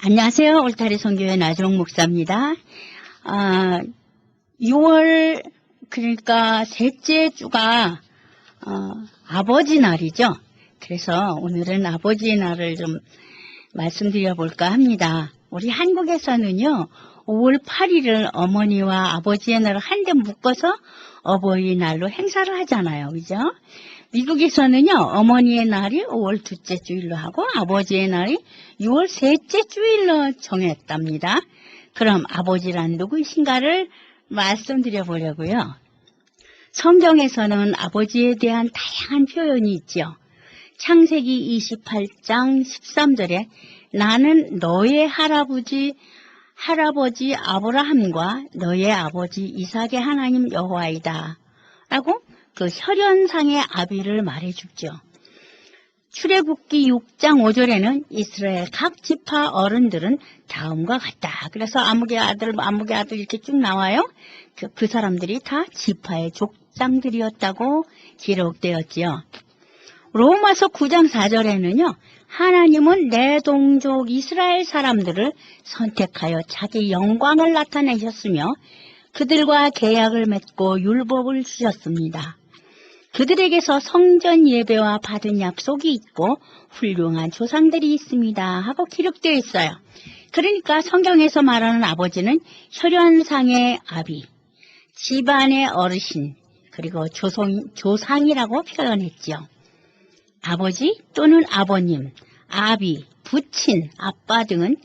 안녕하세요. 울타리 선교회 나종 목사입니다. 6월 그러니까 셋째 주가 아버지 날이죠. 그래서 오늘은 아버지의 날을 좀 말씀드려 볼까 합니다. 우리 한국에서는요, 5월 8일을 어머니와 아버지의 날을 한데 묶어서 어버이날로 행사를 하잖아요. 그죠? 미국에서는요, 어머니의 날이 5월 둘째 주일로 하고 아버지의 날이 6월 셋째 주일로 정했답니다. 그럼 아버지란 누구이신가를 말씀드려 보려고요. 성경에서는 아버지에 대한 다양한 표현이 있죠. 창세기 28장 13절에 나는 너의 할아버지 아브라함과 너의 아버지 이삭의 하나님 여호와이다 라고 그 혈연상의 아비를 말해주죠. 출애굽기 6장 5절에는 이스라엘 각 지파 어른들은 다음과 같다. 그래서 아무개 아들 이렇게 쭉 나와요. 그 사람들이 다 지파의 족장들이었다고 기록되었지요. 로마서 9장 4절에는요. 하나님은 내 동족 이스라엘 사람들을 선택하여 자기 영광을 나타내셨으며 그들과 계약을 맺고 율법을 주셨습니다. 그들에게서 성전 예배와 받은 약속이 있고 훌륭한 조상들이 있습니다 하고 기록되어 있어요. 그러니까 성경에서 말하는 아버지는 혈연상의 아비, 집안의 어르신, 그리고 조상이라고 표현했죠. 아버지 또는 아버님, 아비, 부친, 아빠 등은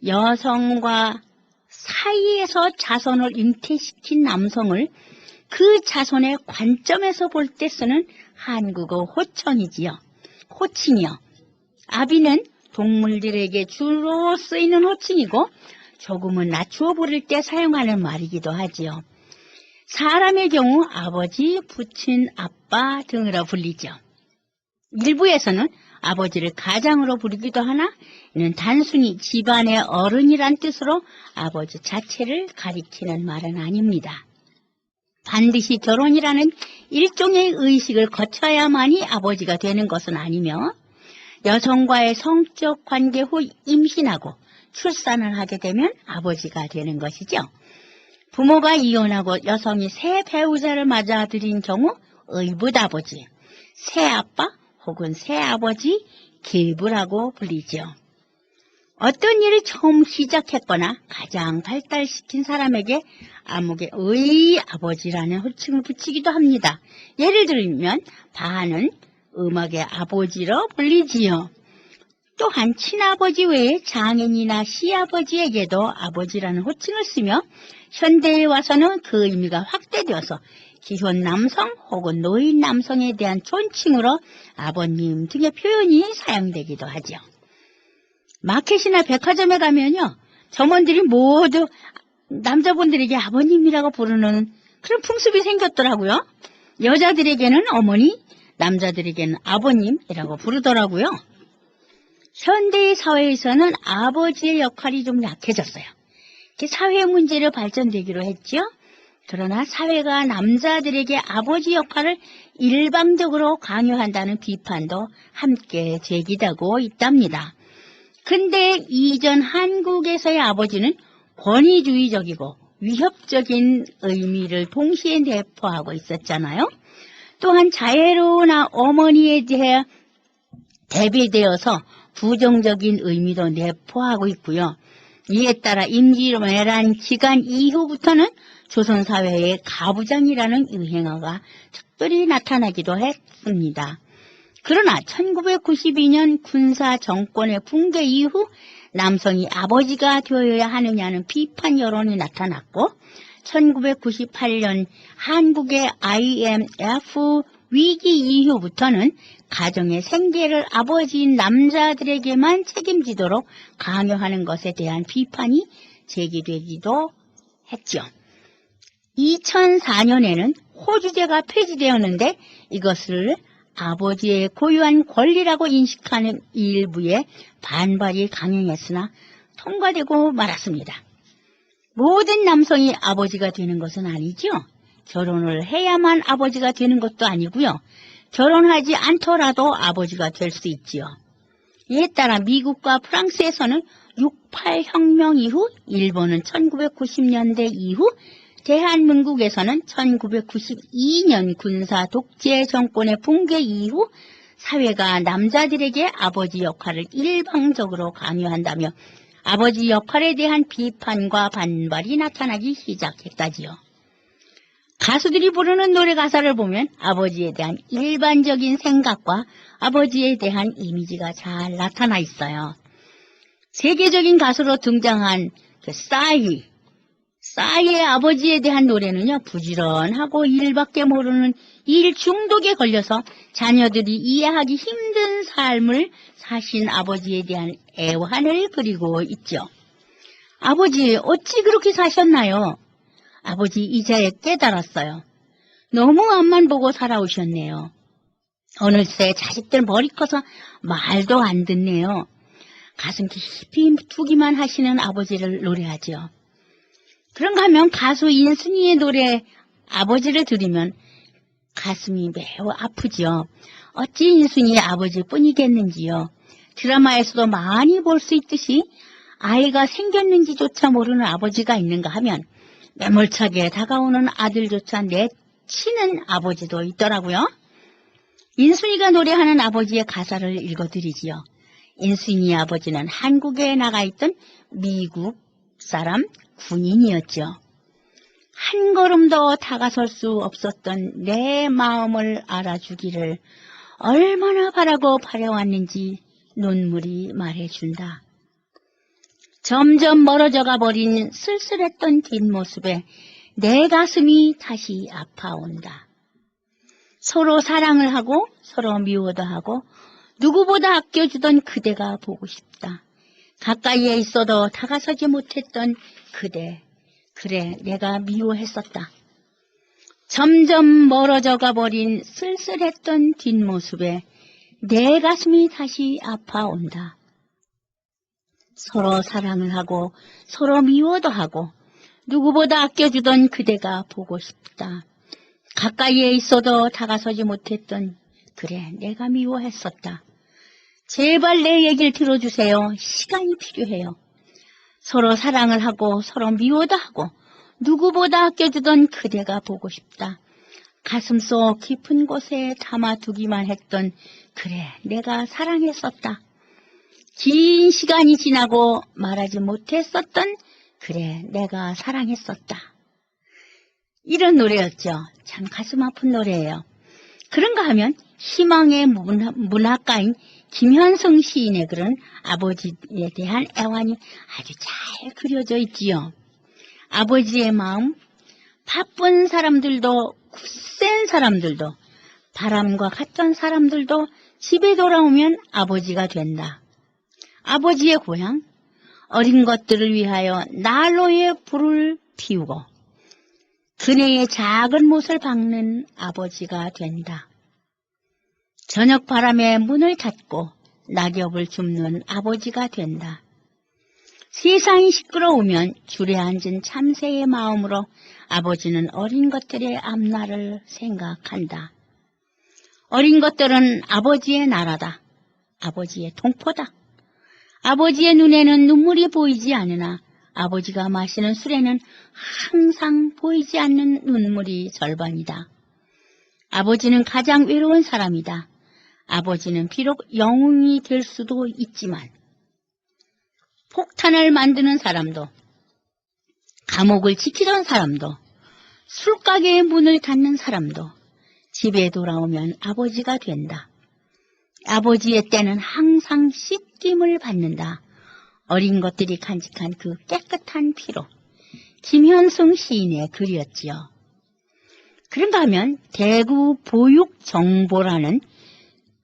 여성과 사이에서 자손을 잉태시킨 남성을 그 자손의 관점에서 볼 때 쓰는 한국어 호칭이지요. 호칭이요. 아비는 동물들에게 주로 쓰이는 호칭이고 조금은 낮추어 부를 때 사용하는 말이기도 하지요. 사람의 경우 아버지, 부친, 아빠 등으로 불리죠. 일부에서는 아버지를 가장으로 부르기도 하나 이는 단순히 집안의 어른이란 뜻으로 아버지 자체를 가리키는 말은 아닙니다. 반드시 결혼이라는 일종의 의식을 거쳐야만이 아버지가 되는 것은 아니며 여성과의 성적 관계 후 임신하고 출산을 하게 되면 아버지가 되는 것이죠. 부모가 이혼하고 여성이 새 배우자를 맞아들인 경우 의붓아버지, 새아빠 혹은 새아버지, 길부라고 불리죠. 어떤 일을 처음 시작했거나 가장 발달시킨 사람에게 아무개의 아버지라는 호칭을 붙이기도 합니다. 예를 들면 바하는 음악의 아버지로 불리지요. 또한 친아버지 외에 장인이나 시아버지에게도 아버지라는 호칭을 쓰며 현대에 와서는 그 의미가 확대되어서 기혼 남성 혹은 노인 남성에 대한 존칭으로 아버님 등의 표현이 사용되기도 하죠. 마켓이나 백화점에 가면요, 점원들이 모두 남자분들에게 아버님이라고 부르는 그런 풍습이 생겼더라고요. 여자들에게는 어머니, 남자들에게는 아버님이라고 부르더라고요. 현대의 사회에서는 아버지의 역할이 좀 약해졌어요. 사회 문제로 발전되기로 했죠. 그러나 사회가 남자들에게 아버지 역할을 일방적으로 강요한다는 비판도 함께 제기되고 있답니다. 근데 이전 한국에서의 아버지는 권위주의적이고 위협적인 의미를 동시에 내포하고 있었잖아요. 또한 자애로운 어머니에 대해 대비되어서 부정적인 의미도 내포하고 있고요. 이에 따라 임기왜란 기간 이후부터는 조선사회의 가부장이라는 유행어가 특별히 나타나기도 했습니다. 그러나 1992년 군사정권의 붕괴 이후 남성이 아버지가 되어야 하느냐는 비판 여론이 나타났고 1998년 한국의 IMF 위기 이후부터는 가정의 생계를 아버지인 남자들에게만 책임지도록 강요하는 것에 대한 비판이 제기되기도 했죠. 2004년에는 호주제가 폐지되었는데 이것을 아버지의 고유한 권리라고 인식하는 일부의 반발이 강행했으나 통과되고 말았습니다. 모든 남성이 아버지가 되는 것은 아니죠. 결혼을 해야만 아버지가 되는 것도 아니고요. 결혼하지 않더라도 아버지가 될 수 있지요. 이에 따라 미국과 프랑스에서는 6.8 혁명 이후, 일본은 1990년대 이후, 대한민국에서는 1992년 군사 독재 정권의 붕괴 이후 사회가 남자들에게 아버지 역할을 일방적으로 강요한다며 아버지 역할에 대한 비판과 반발이 나타나기 시작했다지요. 가수들이 부르는 노래 가사를 보면 아버지에 대한 일반적인 생각과 아버지에 대한 이미지가 잘 나타나 있어요. 세계적인 가수로 등장한 싸이의 아버지에 대한 노래는요, 부지런하고 일밖에 모르는 일 중독에 걸려서 자녀들이 이해하기 힘든 삶을 사신 아버지에 대한 애환을 그리고 있죠. 아버지, 어찌 그렇게 사셨나요? 아버지 이제야 깨달았어요. 너무 앞만 보고 살아오셨네요. 어느새 자식들 머리 커서 말도 안 듣네요. 가슴 깊이 두기만 하시는 아버지를 노래하죠. 그런가 하면 가수 인순이의 노래 아버지를 들으면 가슴이 매우 아프지요. 어찌 인순이의 아버지뿐이겠는지요. 드라마에서도 많이 볼 수 있듯이 아이가 생겼는지조차 모르는 아버지가 있는가 하면 매몰차게 다가오는 아들조차 내치는 아버지도 있더라고요. 인순이가 노래하는 아버지의 가사를 읽어드리지요. 인순이의 아버지는 한국에 나가 있던 미국 사람 군인이었죠. 한 걸음 더 다가설 수 없었던 내 마음을 알아주기를 얼마나 바라고 바래왔는지 눈물이 말해준다. 점점 멀어져가 버린 쓸쓸했던 뒷모습에 내 가슴이 다시 아파온다. 서로 사랑을 하고 서로 미워도 하고 누구보다 아껴주던 그대가 보고 싶다. 가까이에 있어도 다가서지 못했던 그대, 그래 내가 미워했었다. 점점 멀어져가 버린 쓸쓸했던 뒷모습에 내 가슴이 다시 아파온다. 서로 사랑을 하고 서로 미워도 하고 누구보다 아껴주던 그대가 보고 싶다. 가까이에 있어도 다가서지 못했던 그래 내가 미워했었다. 제발 내 얘기를 들어주세요. 시간이 필요해요. 서로 사랑을 하고 서로 미워도 하고 누구보다 아껴주던 그대가 보고 싶다. 가슴속 깊은 곳에 담아두기만 했던 그래 내가 사랑했었다. 긴 시간이 지나고 말하지 못했었던 그래 내가 사랑했었다. 이런 노래였죠. 참 가슴 아픈 노래예요. 그런가 하면 희망의 문학가인 김현성 시인의 글은 아버지에 대한 애환이 아주 잘 그려져 있지요. 아버지의 마음, 바쁜 사람들도 굳센 사람들도 바람과 같던 사람들도 집에 돌아오면 아버지가 된다. 아버지의 고향, 어린 것들을 위하여 난로에 불을 피우고 그네의 작은 못을 박는 아버지가 된다. 저녁 바람에 문을 닫고 낙엽을 줍는 아버지가 된다. 세상이 시끄러우면 줄에 앉은 참새의 마음으로 아버지는 어린 것들의 앞날을 생각한다. 어린 것들은 아버지의 나라다. 아버지의 동포다. 아버지의 눈에는 눈물이 보이지 않으나 아버지가 마시는 술에는 항상 보이지 않는 눈물이 절반이다. 아버지는 가장 외로운 사람이다. 아버지는 비록 영웅이 될 수도 있지만 폭탄을 만드는 사람도 감옥을 지키던 사람도 술가게의 문을 닫는 사람도 집에 돌아오면 아버지가 된다. 아버지의 때는 항상 씻김을 받는다. 어린 것들이 간직한 그 깨끗한 피로 김현성 시인의 글이었지요. 그런가 하면 대구 보육정보라는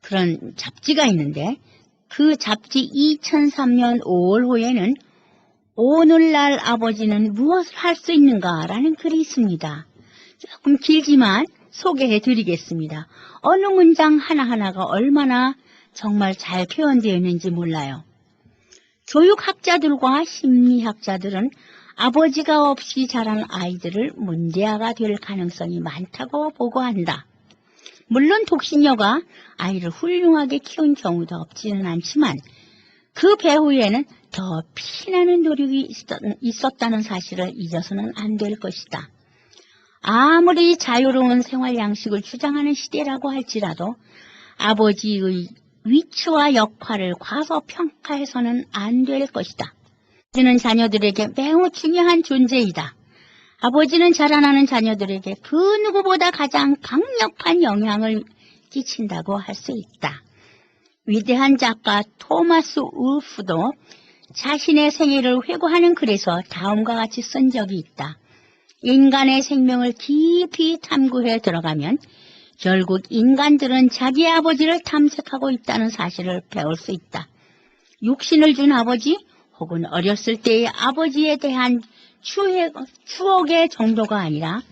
그런 잡지가 있는데 그 잡지 2003년 5월호에는 오늘날 아버지는 무엇을 할 수 있는가라는 글이 있습니다. 조금 길지만 소개해 드리겠습니다. 어느 문장 하나하나가 얼마나 정말 잘 표현되어 있는지 몰라요. 교육학자들과 심리학자들은 아버지가 없이 자란 아이들을 문제아가 될 가능성이 많다고 보고한다. 물론 독신녀가 아이를 훌륭하게 키운 경우도 없지는 않지만 그 배후에는 더 피나는 노력이 있었다는 사실을 잊어서는 안 될 것이다. 아무리 자유로운 생활 양식을 주장하는 시대라고 할지라도 아버지의 위치와 역할을 과소평가해서는 안 될 것이다. 아버지는 자녀들에게 매우 중요한 존재이다. 아버지는 자라나는 자녀들에게 그 누구보다 가장 강력한 영향을 끼친다고 할 수 있다. 위대한 작가 토마스 울프도 자신의 생애를 회고하는 글에서 다음과 같이 쓴 적이 있다. 인간의 생명을 깊이 탐구해 들어가면 결국 인간들은 자기의 아버지를 탐색하고 있다는 사실을 배울 수 있다. 육신을 준 아버지 혹은 어렸을 때의 아버지에 대한 추억의 정도가 아니라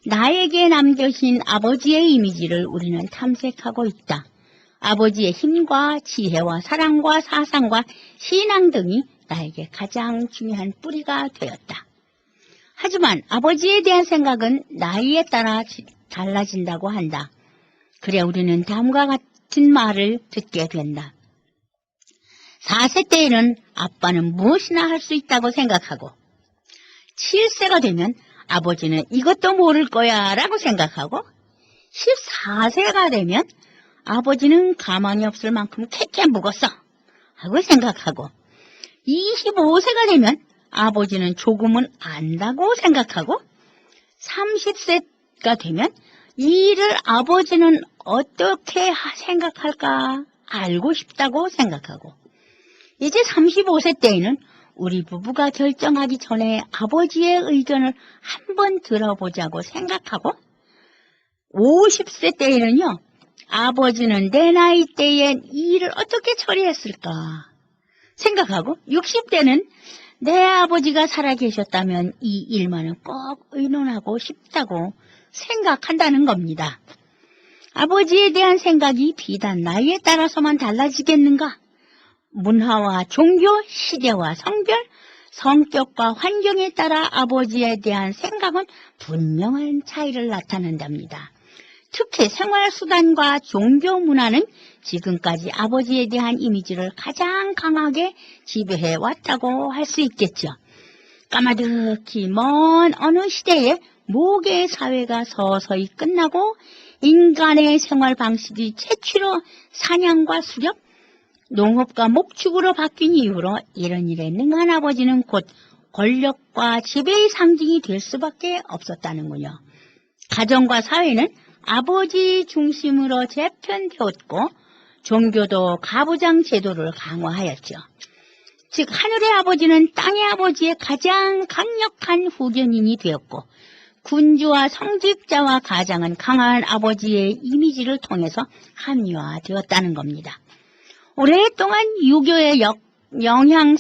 나에게 남겨진 아버지의 이미지를 우리는 탐색하고 있다. 아버지의 힘과 지혜와 사랑과 사상과 신앙 등이 나에게 가장 중요한 뿌리가 되었다. 하지만 아버지에 대한 생각은 나이에 따라 달라진다고 한다. 그래 우리는 다음과 같은 말을 듣게 된다. 4세 때에는 아빠는 무엇이나 할 수 있다고 생각하고 7세가 되면 아버지는 이것도 모를 거야 라고 생각하고 14세가 되면 아버지는 가망이 없을 만큼 캐캐 묵었어 하고 생각하고 25세가 되면 아버지는 조금은 안다고 생각하고 30세가 되면 이 일을 아버지는 어떻게 생각할까 알고 싶다고 생각하고 이제 35세 때에는 우리 부부가 결정하기 전에 아버지의 의견을 한번 들어보자고 생각하고 50세 때에는요. 아버지는 내 나이 때엔 이 일을 어떻게 처리했을까 생각하고 60대는 내 아버지가 살아계셨다면 이 일만은 꼭 의논하고 싶다고 생각한다는 겁니다. 아버지에 대한 생각이 비단 나이에 따라서만 달라지겠는가? 문화와 종교, 시대와 성별, 성격과 환경에 따라 아버지에 대한 생각은 분명한 차이를 나타낸답니다. 특히 생활수단과 종교 문화는 지금까지 아버지에 대한 이미지를 가장 강하게 지배해 왔다고 할 수 있겠죠. 까마득히 먼 어느 시대에 모계 사회가 서서히 끝나고 인간의 생활 방식이 채취로 사냥과 수렵, 농업과 목축으로 바뀐 이후로 이런 일에 능한 아버지는 곧 권력과 지배의 상징이 될 수밖에 없었다는군요. 가정과 사회는 아버지 중심으로 재편되었고 종교도 가부장 제도를 강화하였죠. 즉 하늘의 아버지는 땅의 아버지의 가장 강력한 후견인이 되었고 군주와 성직자와 가장은 강한 아버지의 이미지를 통해서 합리화되었다는 겁니다. 오랫동안 유교의 영향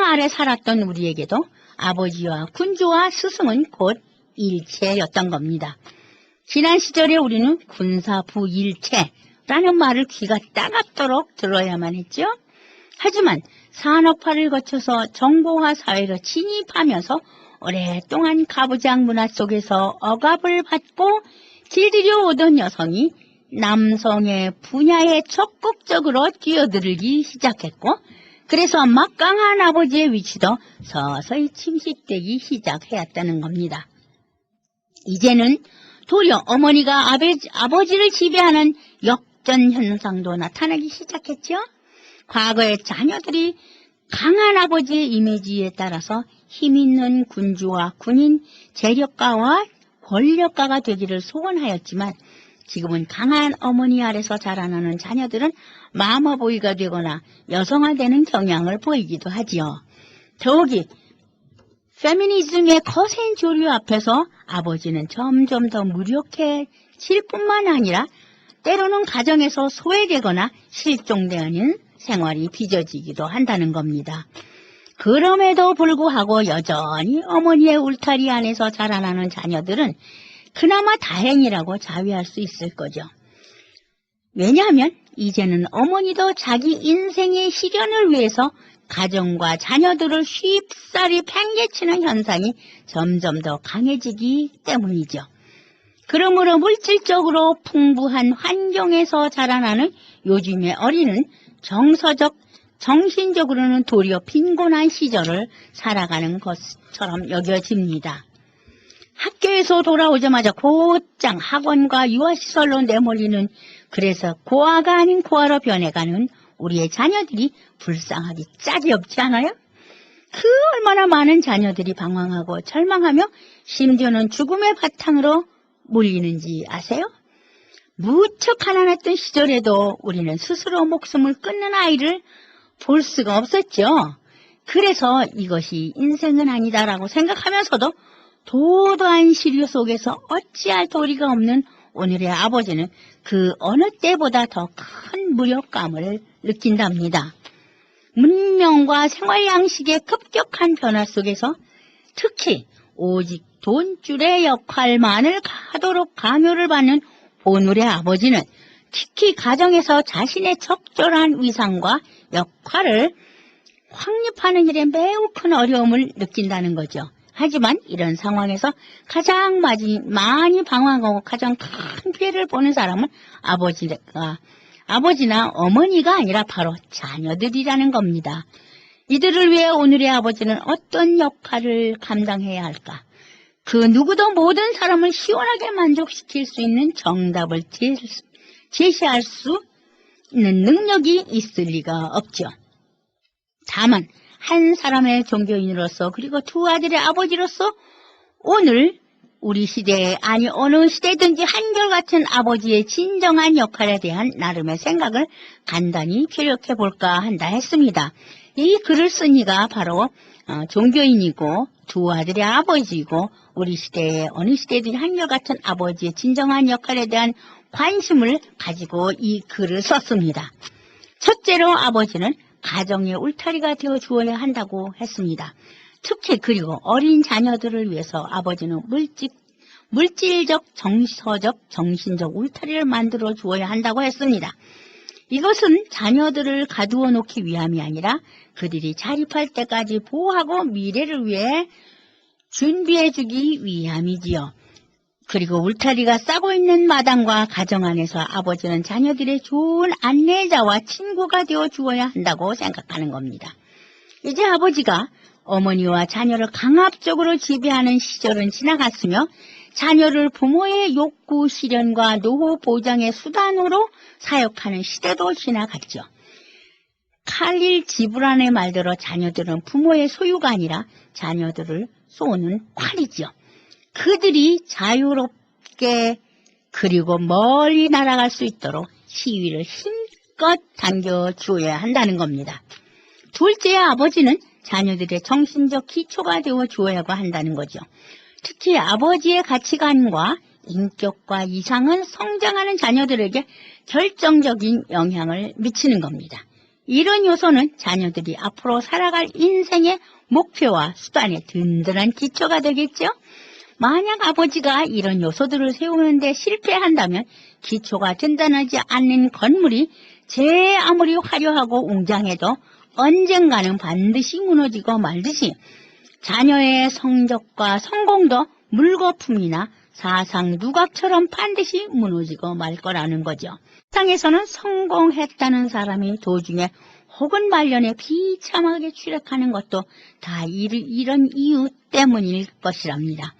아래 살았던 우리에게도 아버지와 군주와 스승은 곧 일체였던 겁니다. 지난 시절에 우리는 군사부일체라는 말을 귀가 따갑도록 들어야만 했죠. 하지만 산업화를 거쳐서 정보화 사회로 진입하면서 오랫동안 가부장 문화 속에서 억압을 받고 길들여 오던 여성이 남성의 분야에 적극적으로 뛰어들기 시작했고 그래서 막강한 아버지의 위치도 서서히 침식되기 시작했다는 겁니다. 이제는 도리어 어머니가 아버지를 지배하는 역전 현상도 나타나기 시작했죠. 과거의 자녀들이 강한 아버지의 이미지에 따라서 힘있는 군주와 군인, 재력가와 권력가가 되기를 소원하였지만 지금은 강한 어머니 아래서 자라나는 자녀들은 마마보이가 되거나 여성화되는 경향을 보이기도 하지요. 더욱이 페미니즘의 거센 조류 앞에서 아버지는 점점 더 무력해질 뿐만 아니라 때로는 가정에서 소외되거나 실종되는 생활이 빚어지기도 한다는 겁니다. 그럼에도 불구하고 여전히 어머니의 울타리 안에서 자라나는 자녀들은 그나마 다행이라고 자위할 수 있을 거죠. 왜냐하면 이제는 어머니도 자기 인생의 실현을 위해서 가정과 자녀들을 쉽사리 팽개치는 현상이 점점 더 강해지기 때문이죠. 그러므로 물질적으로 풍부한 환경에서 자라나는 요즘의 어린은 정서적, 정신적으로는 도리어 빈곤한 시절을 살아가는 것처럼 여겨집니다. 학교에서 돌아오자마자 곧장 학원과 유아시설로 내몰리는, 그래서 고아가 아닌 고아로 변해가는 우리의 자녀들이 불쌍하기 짝이 없지 않아요? 그 얼마나 많은 자녀들이 방황하고 절망하며 심지어는 죽음의 바탕으로 몰리는지 아세요? 무척 가난했던 시절에도 우리는 스스로 목숨을 끊는 아이를 볼 수가 없었죠. 그래서 이것이 인생은 아니다라고 생각하면서도 도도한 시류 속에서 어찌할 도리가 없는 오늘의 아버지는 그 어느 때보다 더 큰 무력감을 느낀답니다. 문명과 생활 양식의 급격한 변화 속에서 특히 오직 돈줄의 역할만을 하도록 강요를 받는 오늘의 아버지는 특히 가정에서 자신의 적절한 위상과 역할을 확립하는 일에 매우 큰 어려움을 느낀다는 거죠. 하지만 이런 상황에서 가장 많이 방황하고 가장 큰 피해를 보는 사람은 아버지나 어머니가 아니라 바로 자녀들이라는 겁니다. 이들을 위해 오늘의 아버지는 어떤 역할을 감당해야 할까? 그 누구도 모든 사람을 시원하게 만족시킬 수 있는 정답을 제시할 수 있는 능력이 있을 리가 없죠. 다만 한 사람의 종교인으로서 그리고 두 아들의 아버지로서 오늘 우리 시대에, 아니 어느 시대든지 한결같은 아버지의 진정한 역할에 대한 나름의 생각을 간단히 표력해 볼까 한다 했습니다. 이 글을 쓴 이가 바로 종교인이고 두 아들의 아버지이고 우리 시대에 어느 시대든지 한결같은 아버지의 진정한 역할에 대한 관심을 가지고 이 글을 썼습니다. 첫째로 아버지는 가정의 울타리가 되어 주어야 한다고 했습니다. 특히 그리고 어린 자녀들을 위해서 아버지는 물질적, 정서적, 정신적 울타리를 만들어 주어야 한다고 했습니다. 이것은 자녀들을 가두어 놓기 위함이 아니라 그들이 자립할 때까지 보호하고 미래를 위해 준비해 주기 위함이지요. 그리고 울타리가 싸고 있는 마당과 가정 안에서 아버지는 자녀들의 좋은 안내자와 친구가 되어 주어야 한다고 생각하는 겁니다. 이제 아버지가 어머니와 자녀를 강압적으로 지배하는 시절은 지나갔으며 자녀를 부모의 욕구 실현과 노후 보장의 수단으로 사역하는 시대도 지나갔죠. 칼릴 지브란의 말대로 자녀들은 부모의 소유가 아니라 자녀들을 쏘는 활이지요. 그들이 자유롭게 그리고 멀리 날아갈 수 있도록 시위를 힘껏 당겨주어야 한다는 겁니다. 둘째, 아버지는 자녀들의 정신적 기초가 되어 주어야 한다는 거죠. 특히 아버지의 가치관과 인격과 이상은 성장하는 자녀들에게 결정적인 영향을 미치는 겁니다. 이런 요소는 자녀들이 앞으로 살아갈 인생의 목표와 수단의 든든한 기초가 되겠죠. 만약 아버지가 이런 요소들을 세우는데 실패한다면 기초가 든든하지 않는 건물이 아무리 화려하고 웅장해도 언젠가는 반드시 무너지고 말듯이 자녀의 성적과 성공도 물거품이나 사상 누각처럼 반드시 무너지고 말 거라는 거죠. 세상에서는 성공했다는 사람이 도중에 혹은 말년에 비참하게 추락하는 것도 다 이런 이유 때문일 것이랍니다.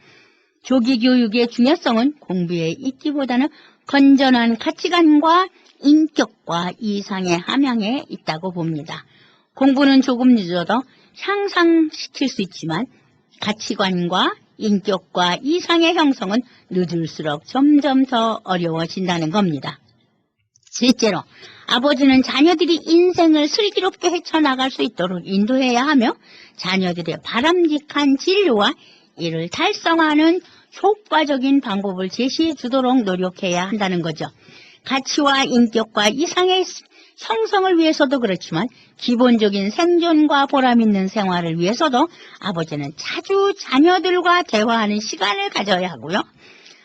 조기 교육의 중요성은 공부에 있기보다는 건전한 가치관과 인격과 이상의 함양에 있다고 봅니다. 공부는 조금 늦어도 향상시킬 수 있지만 가치관과 인격과 이상의 형성은 늦을수록 점점 더 어려워진다는 겁니다. 셋째로, 아버지는 자녀들이 인생을 슬기롭게 헤쳐나갈 수 있도록 인도해야 하며 자녀들의 바람직한 진로와 이를 달성하는 효과적인 방법을 제시해 주도록 노력해야 한다는 거죠. 가치와 인격과 이상의 형성을 위해서도 그렇지만 기본적인 생존과 보람 있는 생활을 위해서도 아버지는 자주 자녀들과 대화하는 시간을 가져야 하고요.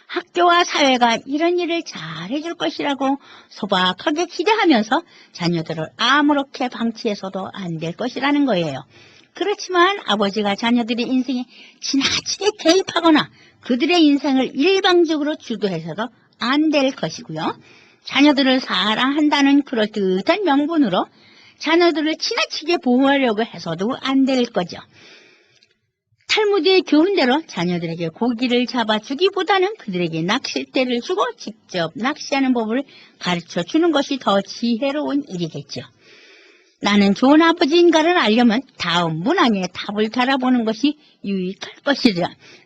학교와 사회가 이런 일을 잘 해줄 것이라고 소박하게 기대하면서 자녀들을 아무렇게 방치해서도 안 될 것이라는 거예요. 그렇지만 아버지가 자녀들의 인생에 지나치게 개입하거나 그들의 인생을 일방적으로 주도해서도 안 될 것이고요. 자녀들을 사랑한다는 그럴듯한 명분으로 자녀들을 지나치게 보호하려고 해서도 안 될 거죠. 탈무드의 교훈대로 자녀들에게 고기를 잡아주기보다는 그들에게 낚싯대를 주고 직접 낚시하는 법을 가르쳐 주는 것이 더 지혜로운 일이겠죠. 나는 좋은 아버지인가를 알려면 다음 문항에 답을 달아보는 것이 유익할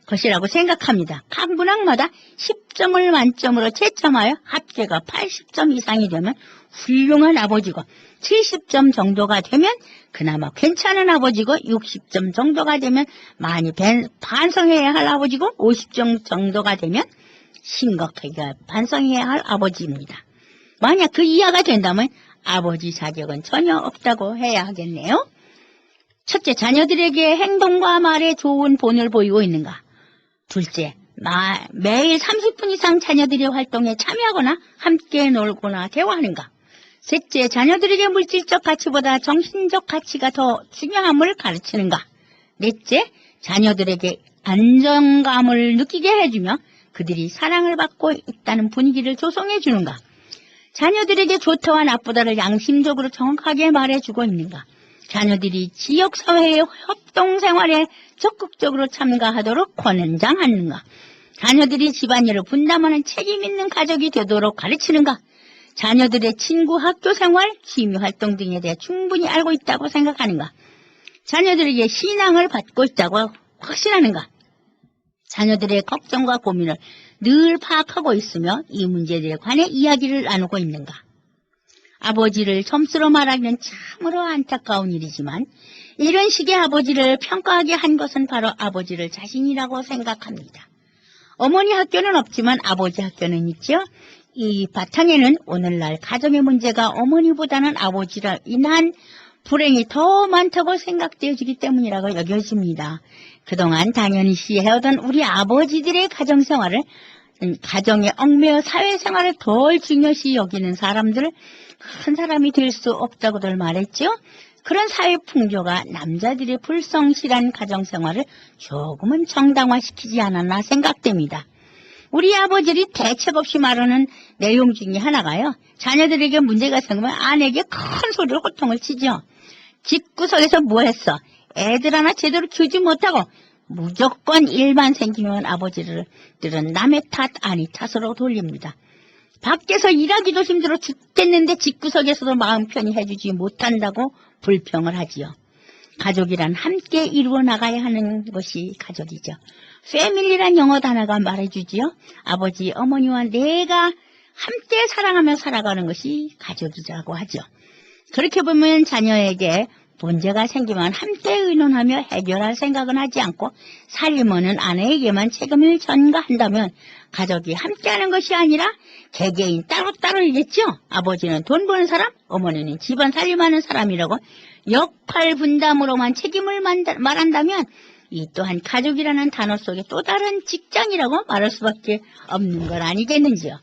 것이라고 생각합니다. 각 문항마다 10점을 만점으로 채점하여 합계가 80점 이상이 되면 훌륭한 아버지고 70점 정도가 되면 그나마 괜찮은 아버지고 60점 정도가 되면 많이 반성해야 할 아버지고 50점 정도가 되면 심각하게 반성해야 할 아버지입니다. 만약 그 이하가 된다면 아버지 자격은 전혀 없다고 해야 하겠네요. 첫째, 자녀들에게 행동과 말에 좋은 본을 보이고 있는가? 둘째, 매일 30분 이상 자녀들의 활동에 참여하거나 함께 놀거나 대화하는가? 셋째, 자녀들에게 물질적 가치보다 정신적 가치가 더 중요함을 가르치는가? 넷째, 자녀들에게 안정감을 느끼게 해주며 그들이 사랑을 받고 있다는 분위기를 조성해 주는가? 자녀들에게 좋다와 나쁘다를 양심적으로 정확하게 말해주고 있는가? 자녀들이 지역사회의 협동생활에 적극적으로 참가하도록 권장하는가? 자녀들이 집안일을 분담하는 책임있는 가족이 되도록 가르치는가? 자녀들의 친구, 학교생활, 취미활동 등에 대해 충분히 알고 있다고 생각하는가? 자녀들에게 신앙을 받고 있다고 확신하는가? 자녀들의 걱정과 고민을 늘 파악하고 있으며 이 문제들에 관해 이야기를 나누고 있는가? 아버지를 점수로 말하기는 참으로 안타까운 일이지만 이런 식의 아버지를 평가하게 한 것은 바로 아버지를 자신이라고 생각합니다. 어머니 학교는 없지만 아버지 학교는 있죠. 이 바탕에는 오늘날 가정의 문제가 어머니보다는 아버지로 인한 불행이 더 많다고 생각되어지기 때문이라고 여겨집니다. 그동안 당연시 해오던 우리 아버지들의 가정생활을 가정에 얽매여 사회생활을 덜 중요시 여기는 사람들을 큰 사람이 될 수 없다고들 말했죠. 그런 사회 풍조가 남자들의 불성실한 가정생활을 조금은 정당화시키지 않았나 생각됩니다. 우리 아버지들이 대책 없이 말하는 내용 중에 하나가요. 자녀들에게 문제가 생기면 아내에게 큰 소리로 호통을 치죠. 집구석에서 뭐 했어? 애들 하나 제대로 키우지 못하고 무조건 일만 생기면 아버지들은 남의 탓 아니 탓으로 돌립니다. 밖에서 일하기도 힘들어 죽겠는데 집구석에서도 마음 편히 해주지 못한다고 불평을 하지요. 가족이란 함께 이루어 나가야 하는 것이 가족이죠. 패밀리란 영어 단어가 말해주지요. 아버지, 어머니와 내가 함께 사랑하며 살아가는 것이 가족이라고 하죠. 그렇게 보면 자녀에게 문제가 생기면 함께 의논하며 해결할 생각은 하지 않고 살림은 아내에게만 책임을 전가한다면 가족이 함께하는 것이 아니라 개개인 따로따로이겠죠. 아버지는 돈 버는 사람, 어머니는 집안 살림하는 사람이라고 역할 분담으로만 책임을 말한다면 이 또한 가족이라는 단어 속에 또 다른 직장이라고 말할 수밖에 없는 것 아니겠는지요.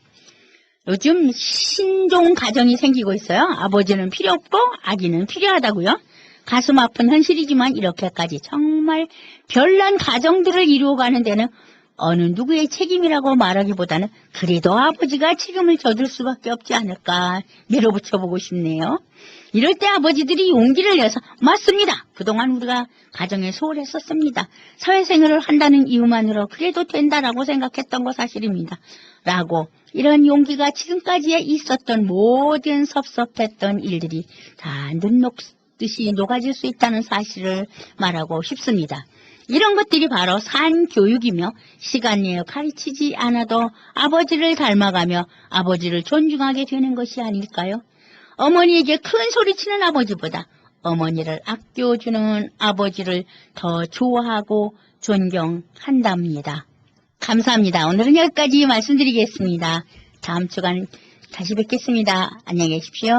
요즘 신종 가정이 생기고 있어요. 아버지는 필요 없고 아기는 필요하다고요. 가슴 아픈 현실이지만 이렇게까지 정말 별난 가정들을 이루어가는 데는 어느 누구의 책임이라고 말하기보다는 그래도 아버지가 책임을 져줄 수밖에 없지 않을까 밀어붙여보고 싶네요. 이럴 때 아버지들이 용기를 내서 맞습니다. 그동안 우리가 가정에 소홀했었습니다. 사회생활을 한다는 이유만으로 그래도 된다라고 생각했던 거 사실입니다. 라고 이런 용기가 지금까지에 있었던 모든 섭섭했던 일들이 다 눈 녹듯이 녹아질 수 있다는 사실을 말하고 싶습니다. 이런 것들이 바로 산교육이며 시간 내에 가르치지 않아도 아버지를 닮아가며 아버지를 존중하게 되는 것이 아닐까요? 어머니에게 큰 소리치는 아버지보다 어머니를 아껴주는 아버지를 더 좋아하고 존경한답니다. 감사합니다. 오늘은 여기까지 말씀드리겠습니다. 다음 주간 다시 뵙겠습니다. 안녕히 계십시오.